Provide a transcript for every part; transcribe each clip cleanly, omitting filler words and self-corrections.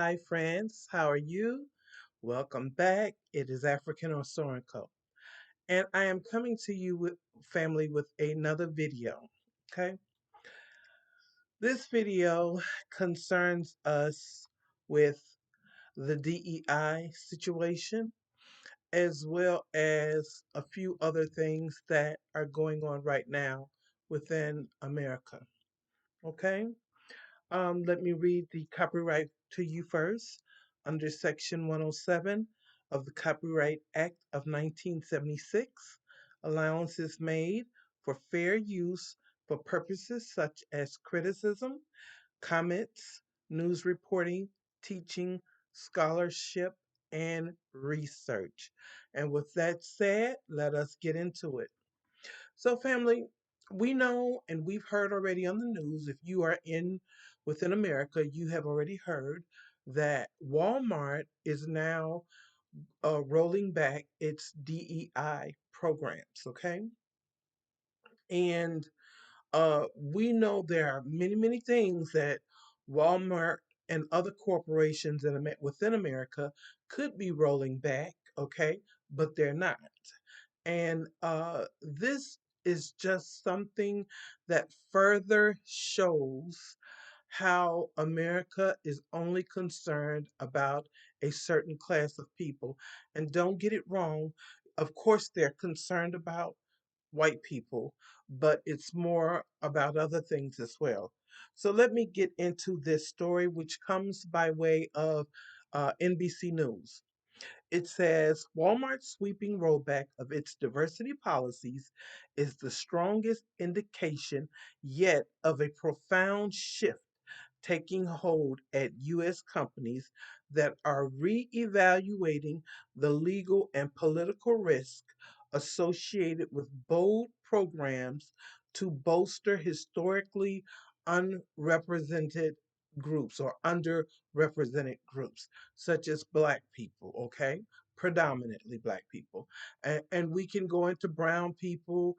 Hi, friends. How are you? Welcome back. It is African or Sorenko, and I am coming to you with family with another video. Okay, this video concerns us with the DEI situation as well as a few other things that are going on right now within America. Okay. Let me read the copyright to you first. Under Section 107 of the Copyright Act of 1976, allowance is made for fair use for purposes such as criticism, comments, news reporting, teaching, scholarship, and research. And with that said, let us get into it. So, family, we know and we've heard already on the news, if you are in within America, you have already heard that Walmart is now rolling back its DEI programs, okay? And we know there are many things that Walmart and other corporations within America could be rolling back, okay? But they're not. And this is just something that further shows how America is only concerned about a certain class of people. And don't get it wrong, of course, they're concerned about white people, but it's more about other things as well. So let me get into this story, which comes by way of NBC News. It says Walmart's sweeping rollback of its diversity policies is the strongest indication yet of a profound shift taking hold at U.S. companies that are re-evaluating the legal and political risk associated with bold programs to bolster historically unrepresented groups or underrepresented groups, such as Black people, okay? Predominantly Black people. And we can go into brown people,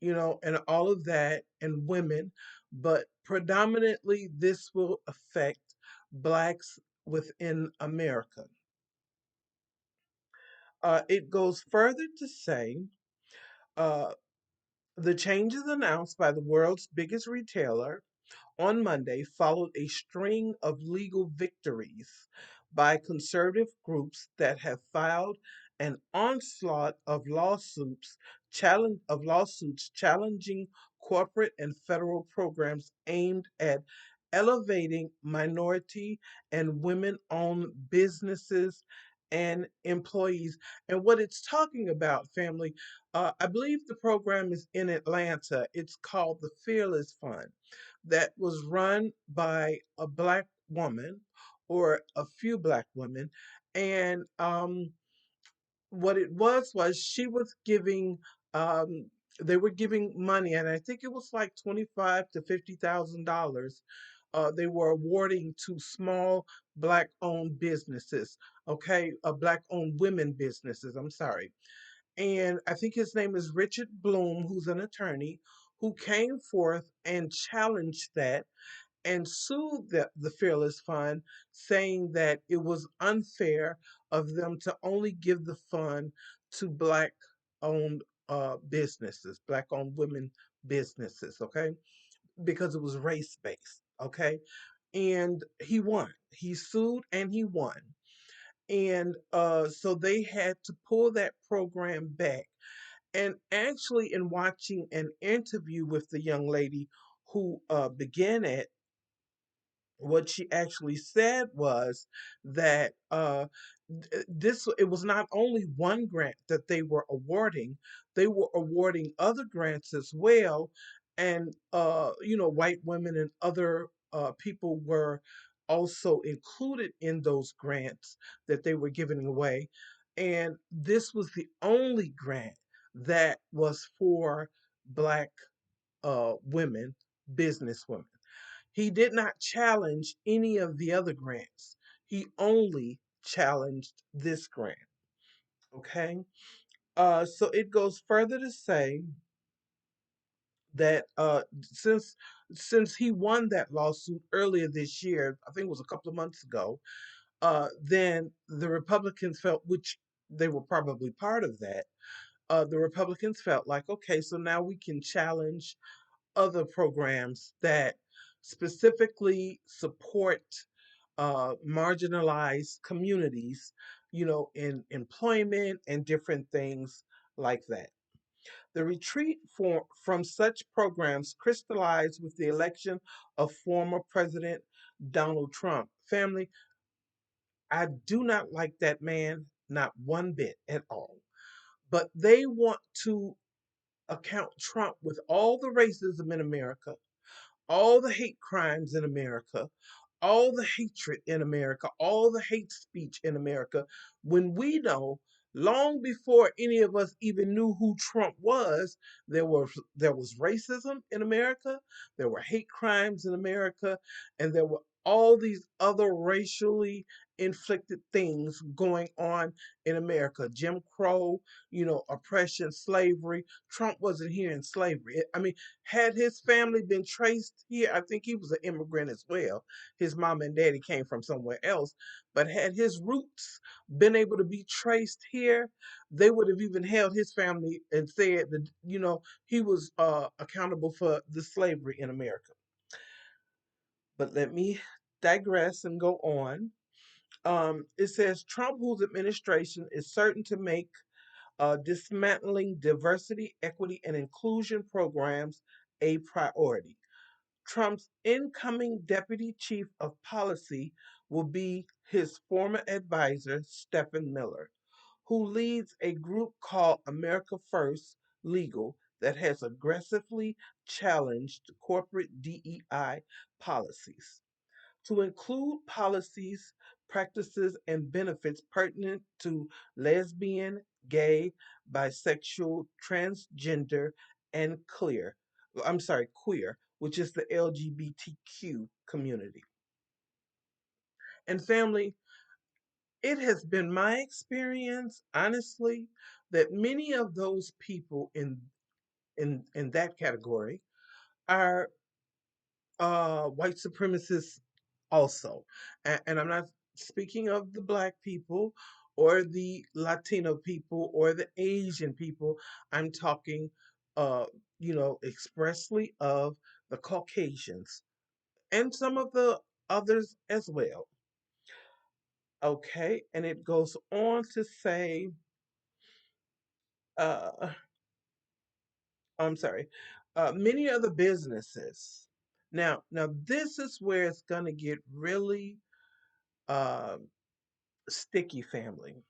and all of that, and women, but predominantly this will affect Blacks within America. It goes further to say uh, the changes announced by the world's biggest retailer on Monday followed a string of legal victories by conservative groups that have filed an onslaught of lawsuits challenging corporate and federal programs aimed at elevating minority and women-owned businesses and employees. And what it's talking about, family, I believe the program is in Atlanta. It's called the Fearless Fund, that was run by a Black woman or a few Black women. And what it was she was giving, um, they were giving money, and I think it was like 25 to $50,000. They were awarding to small Black-owned businesses, okay, Black-owned women businesses. I'm sorry, and I think his name is Richard Bloom, who's an attorney, who came forth and challenged that and sued the Fearless Fund, saying that it was unfair of them to only give the fund to Black owned businesses, Black owned women businesses, okay? because it was race based. Okay. And he won. He sued and he won. And so they had to pull that program back. And actually, in watching an interview with the young lady who began it, what she actually said was that this it was not only one grant that they were awarding other grants as well. And white women and other people were also included in those grants that they were giving away. And this was the only grant that was for black women, business women. He did not challenge any of the other grants. He only challenged this grant. Okay. So it goes further to say that since he won that lawsuit earlier this year, I think it was a couple of months ago, then the Republicans felt, which they were probably part of that, the Republicans felt like, okay, so now we can challenge other programs that specifically support marginalized communities, in employment and different things like that. The retreat from such programs crystallized with the election of former President Donald Trump. Family, I do not like that man, not one bit at all. But they want to account Trump with all the racism in America, all the hate crimes in America, all the hatred in America, all the hate speech in America, when we know long before any of us even knew who Trump was, there was racism in America, there were hate crimes in America, and there were all these other racially inflicted things going on in America. Jim Crow, oppression, slavery. Trump wasn't here in slavery. I mean, had his family been traced here, I think he was an immigrant as well. His mom and daddy came from somewhere else. But had his roots been able to be traced here, they would have even held his family and said that, he was accountable for the slavery in America. But let me digress and go on. It says Trump, whose administration is certain to make dismantling diversity, equity, and inclusion programs a priority. Trump's incoming deputy chief of policy will be his former advisor, Stephen Miller, who leads a group called America First Legal that has aggressively challenged corporate DEI policies to include policies, practices, and benefits pertinent to lesbian, gay, bisexual, transgender, and queer, which is the LGBTQ community. And family, it has been my experience, honestly, that many of those people in that category are white supremacists also. And I'm not speaking of the black people or the Latino people or the Asian people. I'm talking, expressly of the Caucasians and some of the others as well. Okay, and it goes on to say, uh, I'm sorry, many other businesses. Now this is where it's gonna get really uh, sticky, family.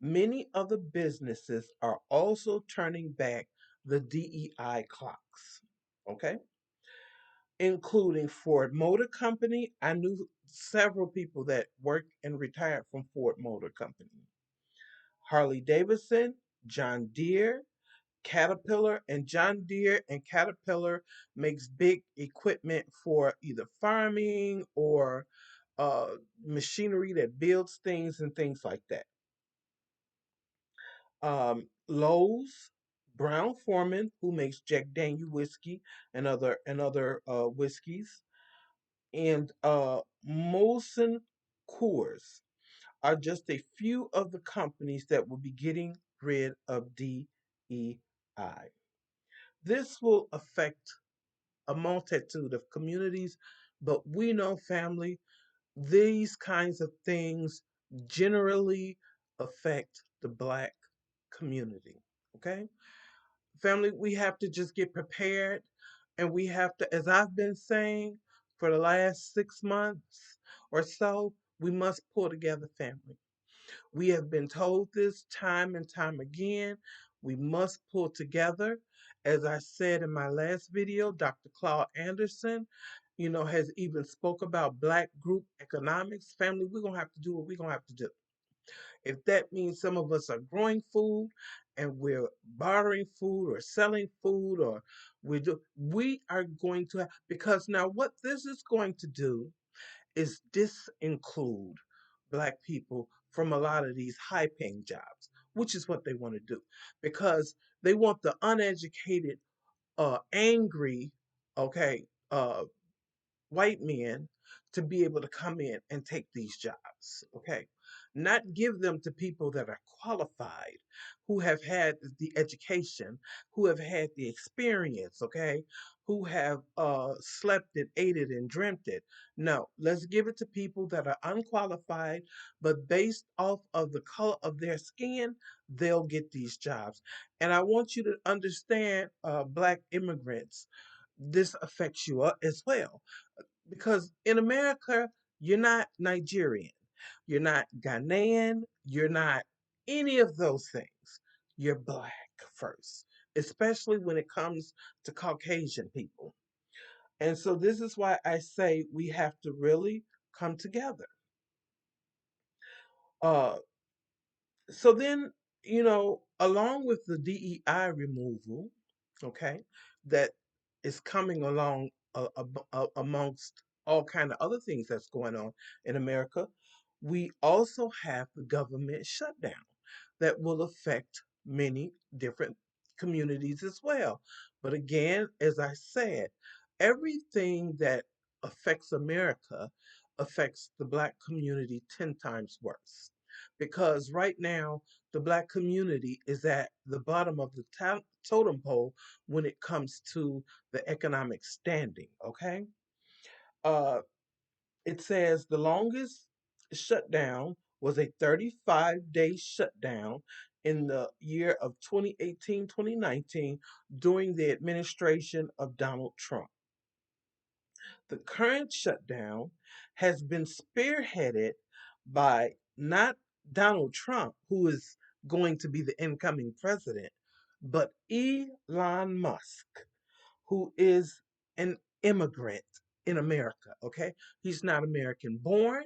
Many other businesses are also turning back the DEI clocks, okay? Including Ford Motor Company. I knew several people that worked and retired from Ford Motor Company. Harley Davidson, John Deere, Caterpillar, and John Deere and Caterpillar makes big equipment for either farming or uh, machinery that builds things and things like that. Lowe's, Brown Forman, who makes Jack Daniel whiskey and other whiskeys, and Molson Coors are just a few of the companies that will be getting rid of DEI. This will affect a multitude of communities, but we know, family, these kinds of things generally affect the Black community. Okay? Family, we have to just get prepared, and we have to, as I've been saying for the last 6 months or so, we must pull together, family. We have been told this time and time again. We must pull together. As I said in my last video, Dr. Claude Anderson, has even spoke about Black group economics. Family, we're going to have to do what we're going to have to do. If that means some of us are growing food and we're bartering food or selling food, or we are going to have, because now what this is going to do is disinclude Black people from a lot of these high paying jobs, which is what they want to do, because they want the uneducated, angry, okay, white men to be able to come in and take these jobs, okay? Not give them to people that are qualified, who have had the education, who have had the experience, okay? Who have slept it, ate it, and dreamt it. No, let's give it to people that are unqualified, but based off of the color of their skin, they'll get these jobs. And I want you to understand, Black immigrants, this affects you as well, because in America, you're not Nigerian, you're not Ghanaian, you're not any of those things. You're Black first, especially when it comes to Caucasian people. And so this is why I say we have to really come together. Uh, so then, along with the DEI removal, okay, that is coming along, amongst all kind of other things that's going on in America, we also have the government shutdown that will affect many different communities as well. But again, as I said, everything that affects America affects the Black community 10 times worse. Because right now, the Black community is at the bottom of the totem pole when it comes to the economic standing, okay? Uh, it says the longest shutdown was a 35-day shutdown in the year of 2018-2019 during the administration of Donald Trump. The current shutdown has been spearheaded by not Donald Trump, who is going to be the incoming president, but Elon Musk, who is an immigrant in America, okay? He's not American born,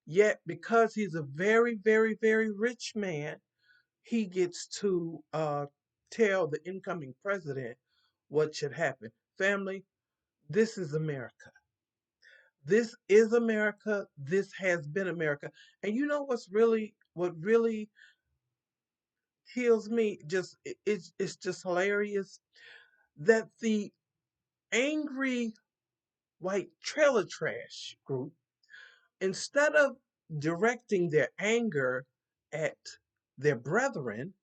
yet because he's a very, very, very rich man, he gets to tell the incoming president what should happen. Family, this is America. This is America. This has been America. And you know what really kills me? It's just hilarious that the angry white trailer trash group, instead of directing their anger at their brethren,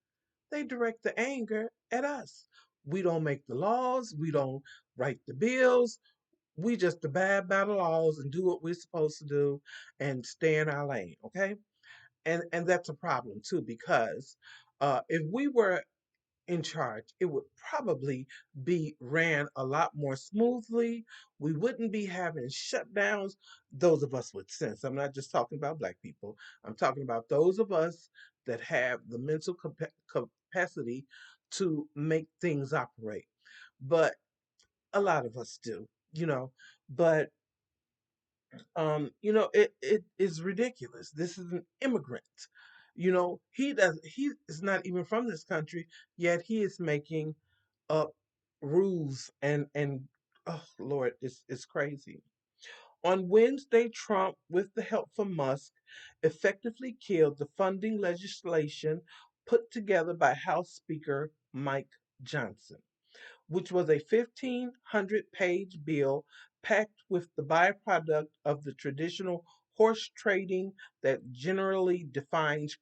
they direct the anger at us. We don't make the laws, we don't write the bills, we just abide by the laws and do what we're supposed to do and stay in our lane, okay? And that's a problem too, because if we were in charge, it would probably be ran a lot more smoothly. We wouldn't be having shutdowns. Those of us with sense. I'm not just talking about Black people. I'm talking about those of us that have the mental capacity to make things operate. But a lot of us do, you know. But it is ridiculous. This is an immigrant. He is not even from this country, yet he is making up rules, and oh Lord, it's crazy. On Wednesday, Trump, with the help from Musk, effectively killed the funding legislation put together by House Speaker Mike Johnson, which was a 1,500-page bill packed with the byproduct of the traditional horse trading that generally defines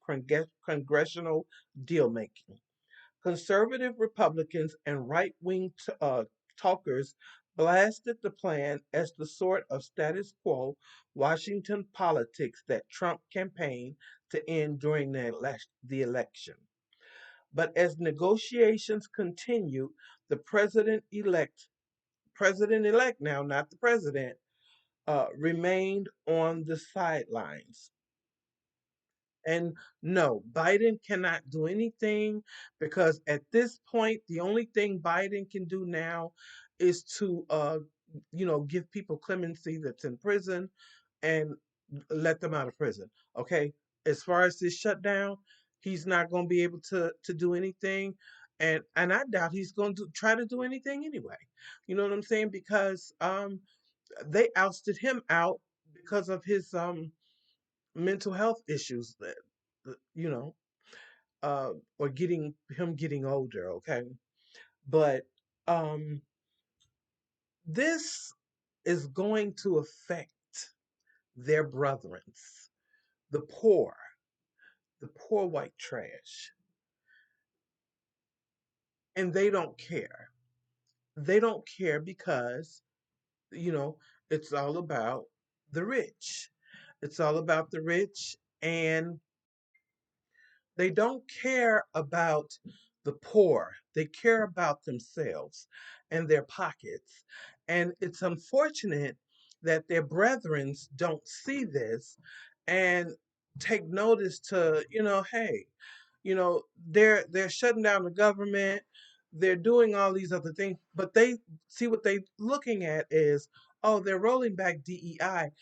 congressional deal making. Conservative Republicans and right wing talkers blasted the plan as the sort of status quo Washington politics that Trump campaigned to end during the election. But as negotiations continued, the president elect now, not the president, remained on the sidelines. And no, Biden cannot do anything because at this point, the only thing Biden can do now is to, give people clemency that's in prison and let them out of prison. Okay. As far as this shutdown, he's not going to be able to do anything, and I doubt he's going to try to do anything anyway. You know what I'm saying? Because they ousted him out because of his mental health issues that or getting older. Okay, but um this is going to affect their brethrens, the poor, the poor white trash, and they don't care. They don't care because you know it's all about the rich. It's all about the rich, and they don't care about the poor. They care about themselves and their pockets. And it's unfortunate that their brethren don't see this and take notice to, hey, they're shutting down the government, they're doing all these other things, but they see what they looking at is, oh, they're rolling back DEI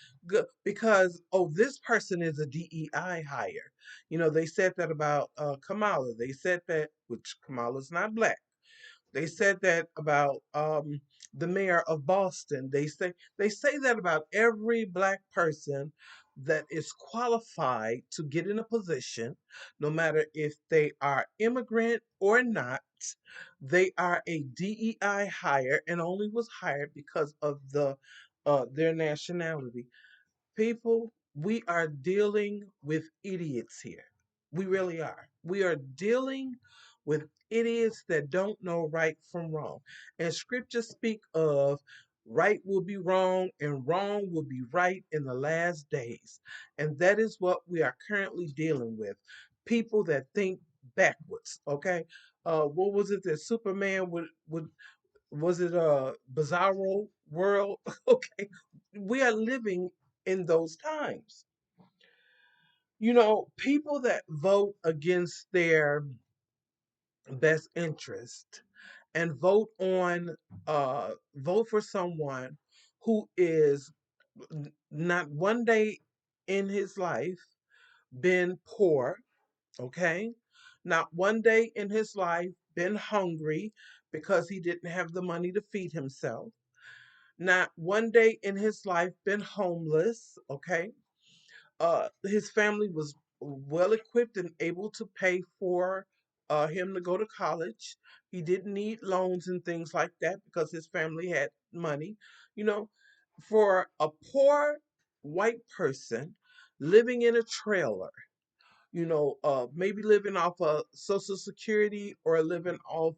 because, oh, this person is a DEI hire. They said that about Kamala. They said that, which Kamala's not black. They said that about the mayor of Boston. They say that about every black person that is qualified to get in a position, no matter if they are immigrant or not. They are a DEI hire and only was hired because of their nationality. People, we are dealing with idiots here. We really are. We are dealing with idiots that don't know right from wrong. And scriptures speak of right will be wrong and wrong will be right in the last days. And that is what we are currently dealing with. People that think backwards, okay? What was it that Superman would was it a bizarro world? Okay, we are living in those times. People that vote against their best interest and vote for someone who is not one day in his life been poor, okay? Not one day in his life been hungry because he didn't have the money to feed himself. Not one day in his life been homeless, okay? His family was well equipped and able to pay for him to go to college. He didn't need loans and things like that because his family had money. You know, for a poor white person living in a trailer, maybe living off of Social Security or living off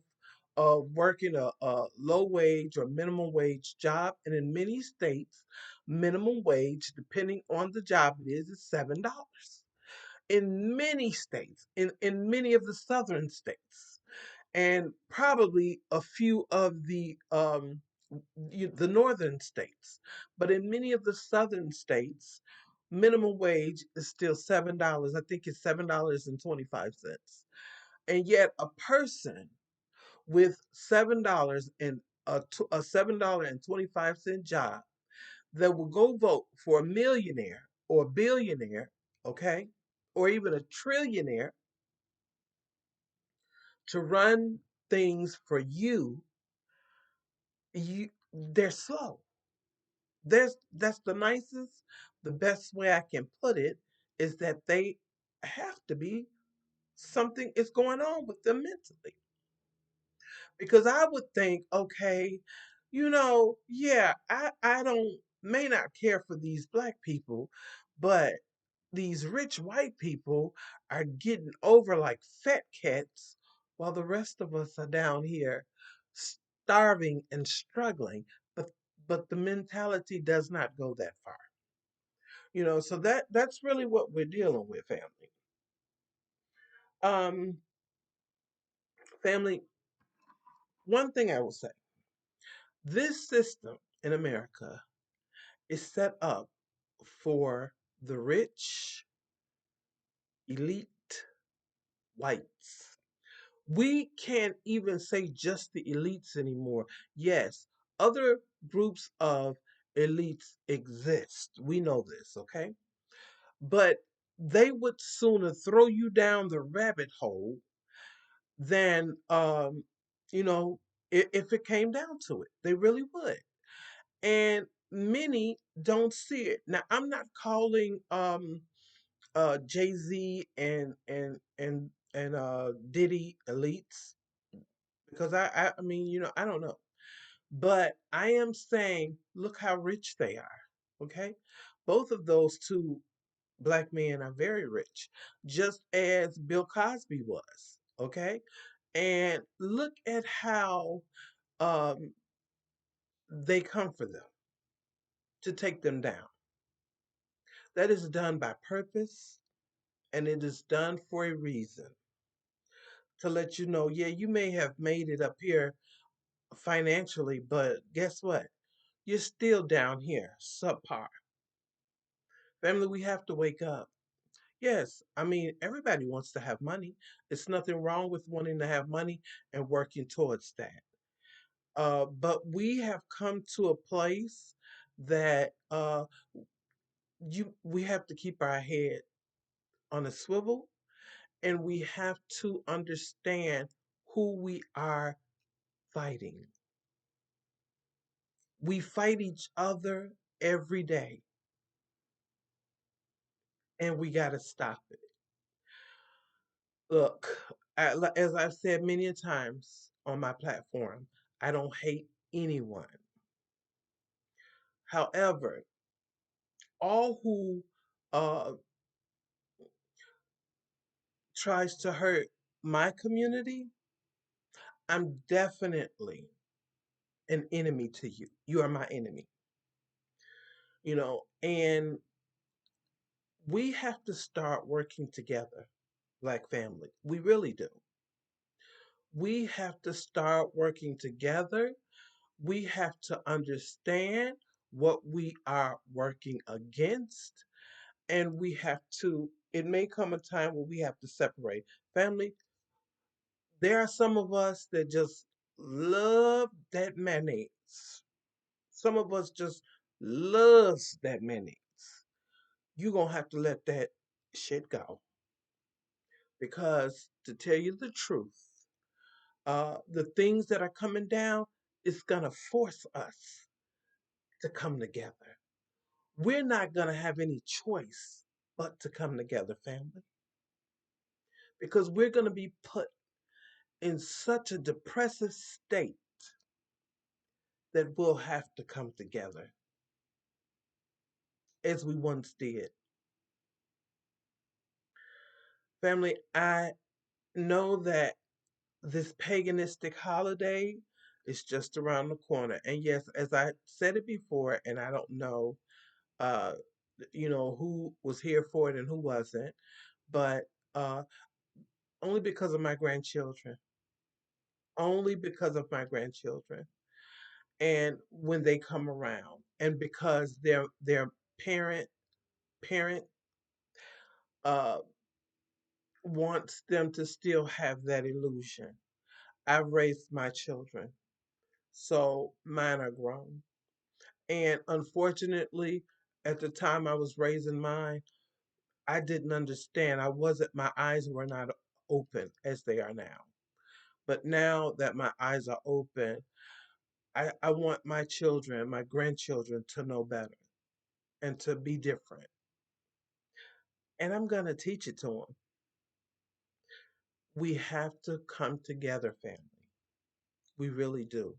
working a low wage or minimum wage job. And in many states, minimum wage, depending on the job it is $7. In many states, in many of the southern states, and probably a few of the northern states, but in many of the southern states, minimum wage is still $7. I think it's $7.25. And yet a person with $7 and a $7.25 job that will go vote for a millionaire or a billionaire, okay, or even a trillionaire to run things for they're slow. That's the nicest, the best way I can put it is that they have to be something is going on with them mentally. Because I would think, okay, yeah, I don't may not care for these black people, but these rich white people are getting over like fat cats while the rest of us are down here starving and struggling. But but the mentality does not go that far. So that's really what we're dealing with, family. Um, family, one thing I will say, this system in America is set up for the rich, elite whites. We can't even say just the elites anymore. Yes, other groups of elites exist. We know this, okay? But they would sooner throw you down the rabbit hole than, you know, if it came down to it. They really would. And many don't see it. Now, I'm not calling Jay-Z and Diddy elites because I mean, I don't know. But I am saying, look how rich they are. Okay? Both of those two black men are very rich, just as Bill Cosby was. Okay? And look at how um, they come for them to take them down. That is done by purpose and it is done for a reason to let you know, yeah, you may have made it up here financially, but guess what? You're still down here, subpar. Family, we have to wake up. Yes, I mean, everybody wants to have money. It's nothing wrong with wanting to have money and working towards that. But we have come to a place that we have to keep our head on a swivel and we have to understand who we are fighting. We fight each other every day and we got to stop it. Look, as I've said many a times on my platform, I don't hate anyone. However, all who uh, tries to hurt my community, I'm definitely an enemy to you. You are my enemy, and we have to start working together like family. We really do. We have to start working together. We have to understand what we are working against, and we have to, it may come a time where we have to separate. Family, there are some of us that just love that mayonnaise. Some of us just loves that mayonnaise. You're going to have to let that shit go. Because to tell you the truth, the things that are coming down is going to force us to come together. We're not going to have any choice but to come together, family, because we're going to be put in such a depressive state that we'll have to come together as we once did. Family, I know that this paganistic holiday is just around the corner. And yes, as I said it before, and I don't know uh, who was here for it and who wasn't, but uh, only because of my grandchildren. Only because of my grandchildren. And when they come around, and because their parent uh, wants them to still have that illusion. I've raised my children, so mine are grown. And unfortunately, at the time I was raising mine, I didn't understand. My eyes were not open as they are now. But now that my eyes are open, I want my children, my grandchildren to know better and to be different. And I'm going to teach it to them. We have to come together, family. We really do.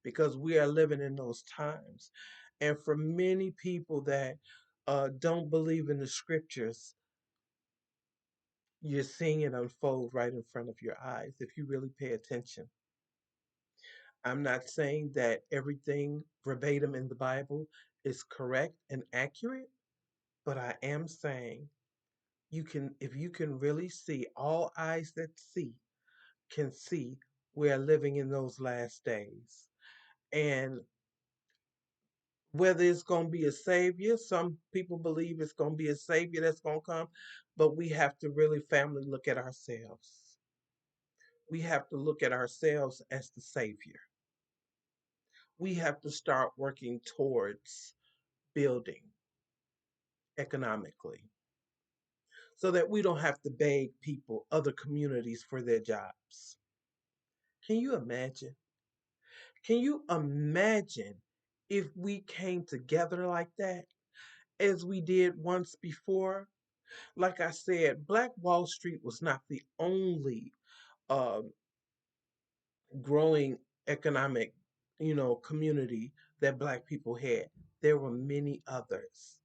Because we are living in those times. And for many people that don't believe in the scriptures, you're seeing it unfold right in front of your eyes if you really pay attention. I'm not saying that everything verbatim in the Bible is correct and accurate, but I am saying you can, if you can really see, all eyes that see can see we're living in those last days. And whether it's going to be a savior, some people believe it's going to be a savior that's going to come, but we have to really, family, look at ourselves. We have to look at ourselves as the savior. We have to start working towards building economically so that we don't have to beg people, other communities, for their jobs. Can you imagine? Can you imagine if we came together like that as we did once before? Like I said, Black Wall Street was not the only uh, growing economic, community that Black people had. There were many others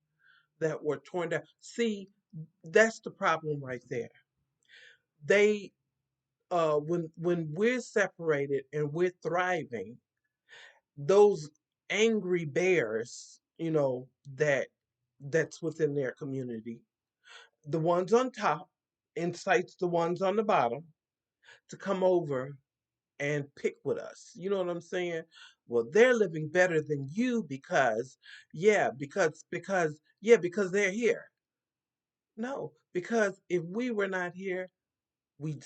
that were torn down. See, that's the problem right there. They, when we're separated and we're thriving, those angry bears, that's within their community, the ones on top incites the ones on the bottom to come over and pick with us. You know what I'm saying? Well, they're living better than you because, yeah, because they're here. No, because if we were not here, we'd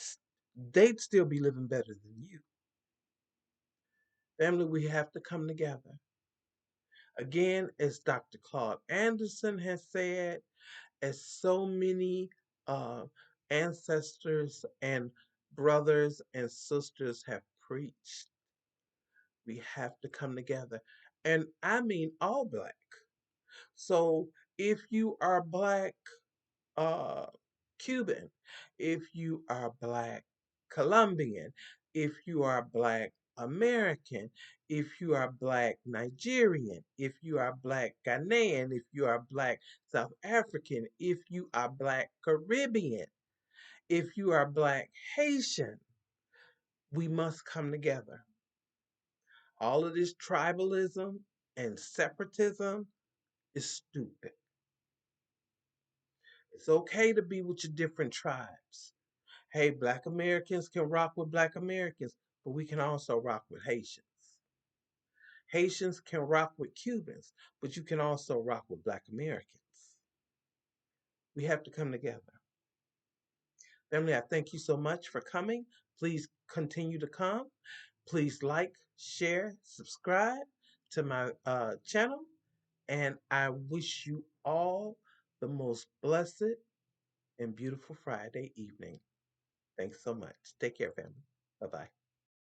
they'd still be living better than you. Family, we have to come together. Again, as Dr. Claude Anderson has said, as so many uh, ancestors and brothers and sisters have preached, we have to come together. And I mean all Black. So if you are Black uh, Cuban, if you are Black Colombian, if you are Black American, if you are Black Nigerian, if you are Black Ghanaian, if you are Black South African, if you are Black Caribbean, if you are Black Haitian, we must come together. All of this tribalism and separatism is stupid. It's okay to be with your different tribes. Hey, Black Americans can rock with Black Americans, but we can also rock with Haitians. Haitians can rock with Cubans, but you can also rock with Black Americans. We have to come together. Family, I thank you so much for coming. Please continue to come. Please like, share, subscribe to my channel, and I wish you all the most blessed and beautiful Friday evening. Thanks so much. Take care, family. Bye bye.